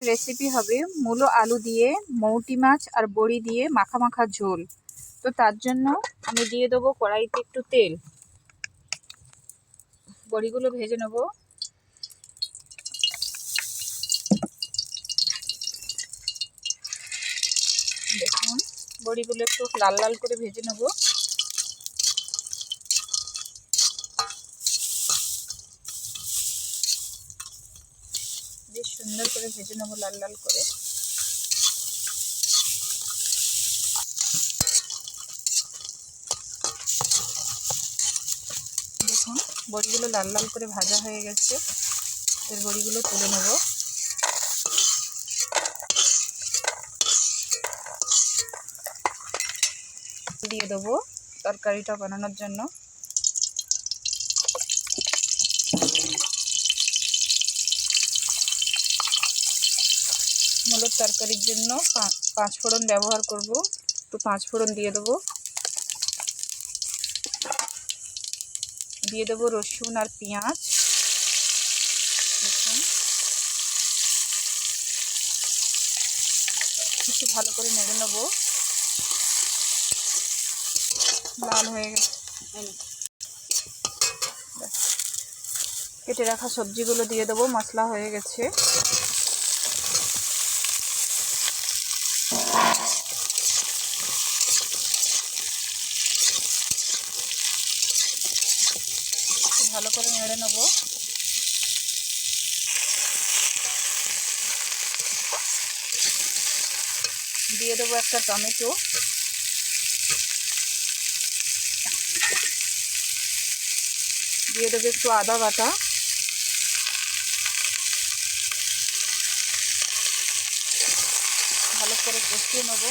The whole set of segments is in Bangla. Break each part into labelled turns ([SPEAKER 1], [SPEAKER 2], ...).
[SPEAKER 1] রেসিপি হবে মূলো আলু দিয়ে মৌটি মাছ আর বড়ি দিয়ে মাখা মাখা ঝোল। তো তার জন্য আমি দিয়ে দেবো কড়াইতে একটু তেল। বড়িগুলো ভেজে নেব। দেখুন বড়িগুলো একটু লাল লাল করে ভেজে নেব। বেশ সুন্দর করে ভেজে নেব লাল লাল করে। দেখুন বড়িগুলো লাল লাল করে ভাজা হয়ে গেছে। এর বড়িগুলো তুলে নেব। দিয়ে দেবো তরকারিটা বানানোর জন্য। মূলোর তরকারির জন্য পাঁচ ফোড়ন ব্যবহার করব। তো পাঁচ ফোড়ন দিয়ে দেবো। দিয়ে দেবো রসুন আর পেঁয়াজ। দেখুন একটু ভালো করে নেড়ে নেবো। লাল হয়ে গেছে। কেটে রাখা সবজিগুলো দিয়ে দেবো। মশলা হয়ে গেছে। ভালো করে নেড়ে নেবো। দিয়ে দেবো একটা টমেটো। দিয়ে দেবো একটু আদা বাটা। ভালো করে কষিয়ে নেবো।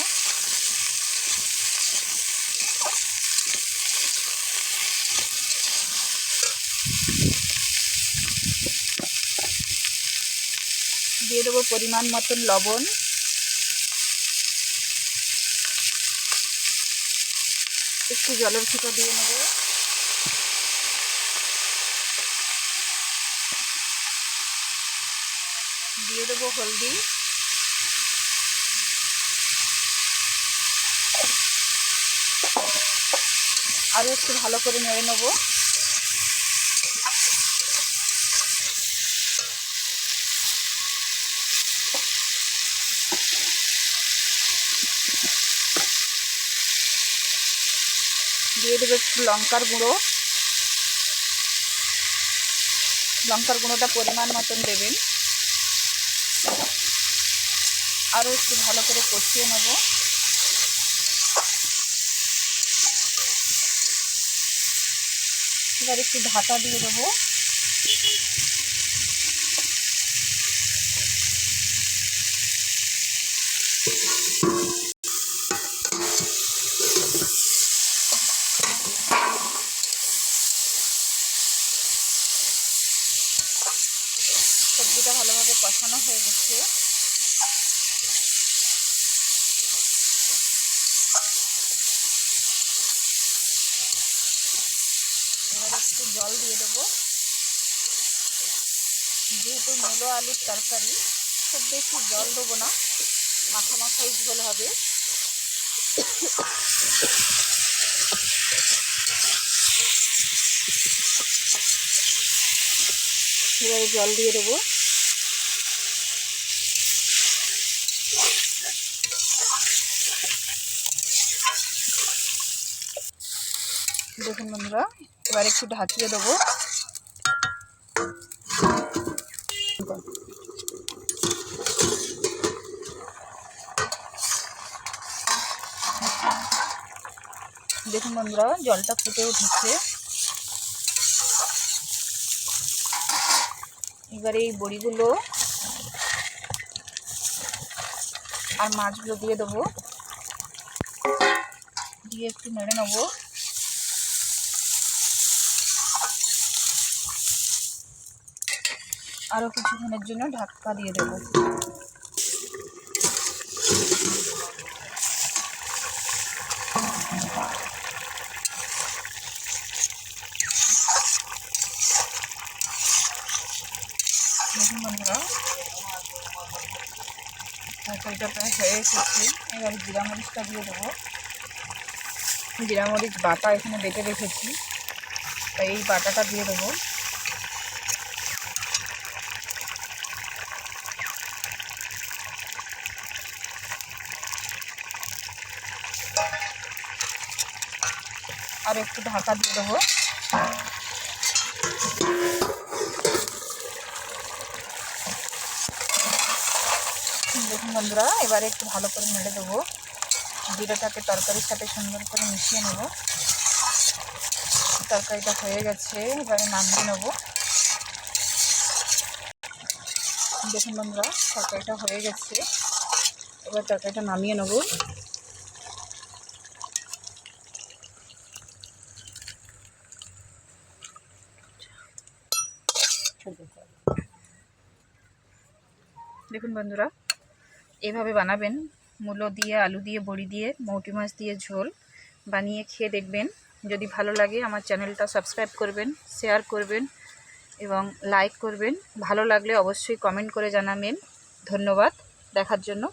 [SPEAKER 1] দিয়ে দেবো পরিমাণ মতন লবণ। একটু জলের ছিটা দিয়ে নেব। দিয়ে দেবো হলদি। আরও একটু ভালো করে নেড়ে নেব। দিয়ে দেবো একটু লঙ্কার গুঁড়ো। লঙ্কার গুঁড়োটা পরিমাণ মতন দেবেন। আরও একটু ভালো করে কষিয়ে নেব। এবার একটু ঢাকা দিয়ে দেবো। সবজিটা ভালোভাবে কষানো হয়ে গেছে। এবার একটু জল দিয়ে দেবো। যেহেতু মূলো আলুর তরকারি, খুব বেশি জল দেবো না, মাখা মাখাই ঝোল হবে। এবারে জল দিয়ে দেবো। দেখুন বন্ধুরা, এবার একটু ঢাকিয়ে দেবো। দেখুন বন্ধুরা, জলটা ফুটে উঠেছে। এবারে এই বড়িগুলো আর মাছগুলো দিয়ে দেবো। দিয়ে একটু নেড়ে নেবো। আরও কিছুক্ষণের জন্য ঢাকা দিয়ে দেবো। দেখুন বন্ধুরা, তরকারিটা প্রায় হয়ে এসেছে। এবার জিরা মরিচটা দিয়ে দেবো। জিরা মরিচ বাটা এখানে বেটে রেখেছি, তাই এই বাটাটা দিয়ে দেবো। আর একটু ঢাকা দিয়ে দেবো। দেখুন বন্ধুরা, এবারে একটু ভালো করে নেড়ে দেবো। জিরাটাকে তরকারির সাথে সুন্দর করে মিশিয়ে নেব। তরকারিটা হয়ে গেছে, এবারে নামিয়ে নেব। দেখুন বন্ধুরা, তরকারিটা হয়ে গেছে, এবার তরকারিটা নামিয়ে নেব। দেখুন বন্ধুরা, এভাবে বানাবেন। মূলো দিয়ে, আলু দিয়ে, বড়ি দিয়ে, মৌটি মাছ দিয়ে ঝোল বানিয়ে খেয়ে দেখবেন। যদি ভালো লাগে আমার চ্যানেলটা সাবস্ক্রাইব করবেন, শেয়ার করবেন এবং লাইক করবেন। ভালো লাগলে অবশ্যই কমেন্ট করে জানাবেন। ধন্যবাদ দেখার জন্য।